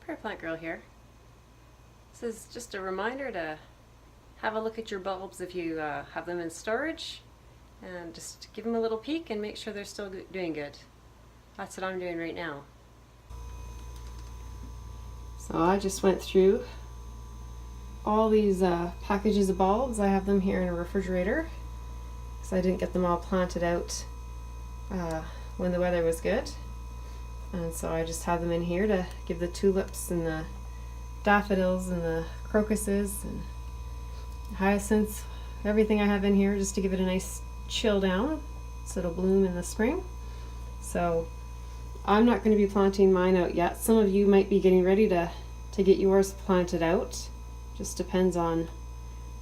Prayer Plant Girl here. This is just a reminder to have a look at your bulbs if you have them in storage, and just give them a little peek and make sure they're still doing good. That's what I'm doing right now. So I just went through all these packages of bulbs. I have them here in a refrigerator because I didn't get them all planted out when the weather was good. And so I just have them in here to give the tulips and the daffodils and the crocuses and hyacinths, everything I have in here, just to give it a nice chill down so it'll bloom in the spring. So I'm not going to be planting mine out yet. Some of you might be getting ready to get yours planted out. Just depends on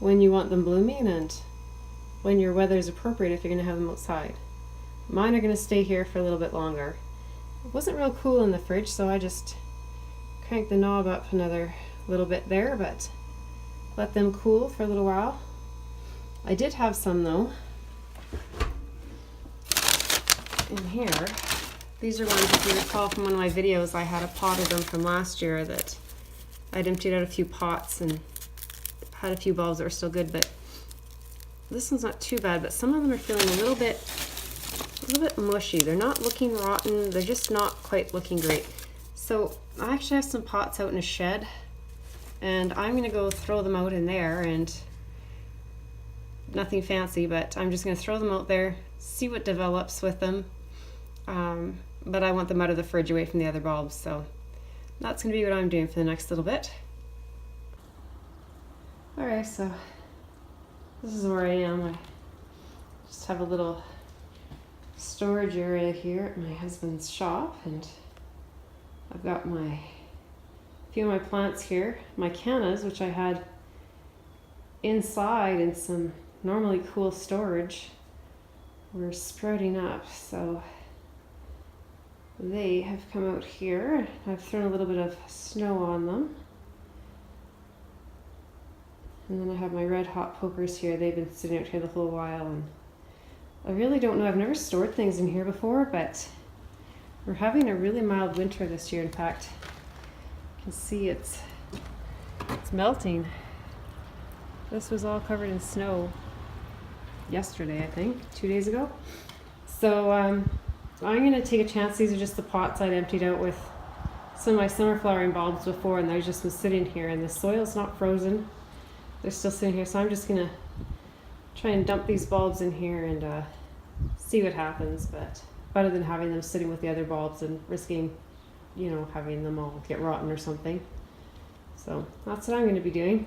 when you want them blooming and when your weather is appropriate if you're going to have them outside. Mine are going to stay here for a little bit longer. It wasn't real cool in the fridge, so I just cranked the knob up another little bit there, but let them cool for a little while. I did have some though in here. These are ones, if you recall from one of my videos, I had a pot of them from last year that I'd emptied out a few pots and had a few bulbs that were still good, but this one's not too bad, but some of them are feeling a little bit mushy. They're not looking rotten, they're just not quite looking great. So I actually have some pots out in a shed, and I'm gonna go throw them out in there, and nothing fancy, but I'm just gonna throw them out there, see what develops with them. But I want them out of the fridge away from the other bulbs, so that's gonna be what I'm doing for the next little bit. Alright, so this is where I am. I just have a little storage area here at my husband's shop, and I've got a few of my plants here. My cannas, which I had inside in some normally cool storage, were sprouting up, so they have come out here. I've thrown a little bit of snow on them. And then I have my red hot pokers here. They've been sitting out here the whole while, and I really don't know. I've never stored things in here before, but we're having a really mild winter this year. In fact, you can see it's melting. This was all covered in snow yesterday, I think, 2 days ago. So I'm going to take a chance. These are just the pots I'd emptied out with some of my summer flowering bulbs before, and they just was sitting here, and the soil's not frozen. They're still sitting here, so I'm just going to try and dump these bulbs in here and see what happens, but better than having them sitting with the other bulbs and risking, having them all get rotten or something. So that's what I'm going to be doing.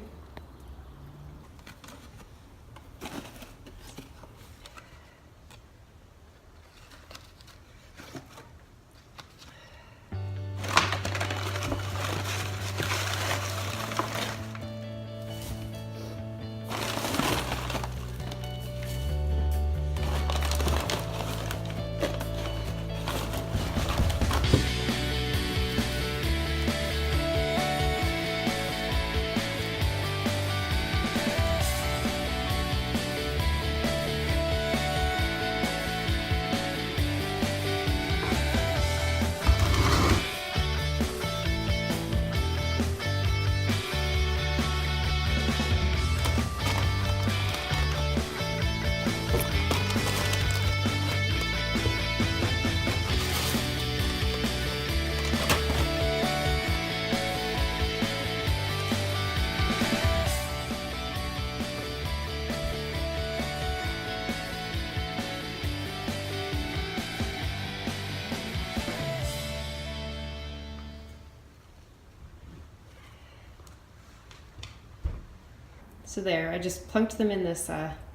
So there, I just plunked them in this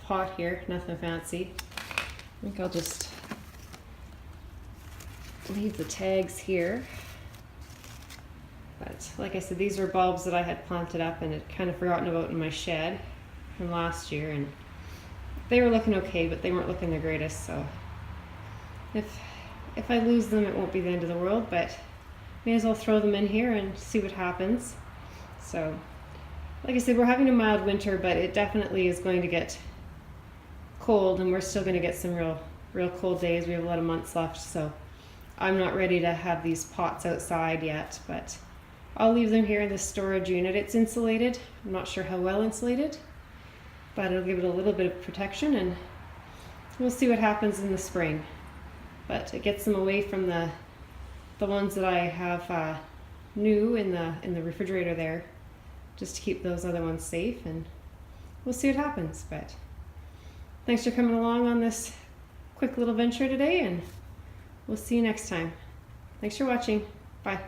pot here, nothing fancy. I think I'll just leave the tags here. But like I said, these were bulbs that I had planted up and had kind of forgotten about in my shed from last year, and they were looking okay, but they weren't looking their greatest. So if I lose them, it won't be the end of the world, but may as well throw them in here and see what happens. So like I said, we're having a mild winter, but it definitely is going to get cold, and we're still going to get some real cold days. We have a lot of months left, so I'm not ready to have these pots outside yet, but I'll leave them here in the storage unit. It's insulated. I'm not sure how well insulated, but it'll give it a little bit of protection, and we'll see what happens in the spring. But it gets them away from the ones that I have new in the refrigerator there, just to keep those other ones safe, and we'll see what happens. But thanks for coming along on this quick little venture today, and we'll see you next time. Thanks for watching. Bye.